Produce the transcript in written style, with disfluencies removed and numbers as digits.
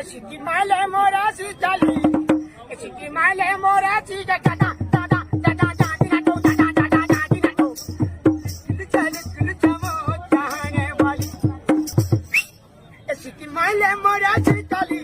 शिकी माले मोराची झाली शिकी माले मोराची दादा दादा दादा दादा तो दादा दादा दादा तो चल जावो जाने वाली शिकी माले मोराची झाली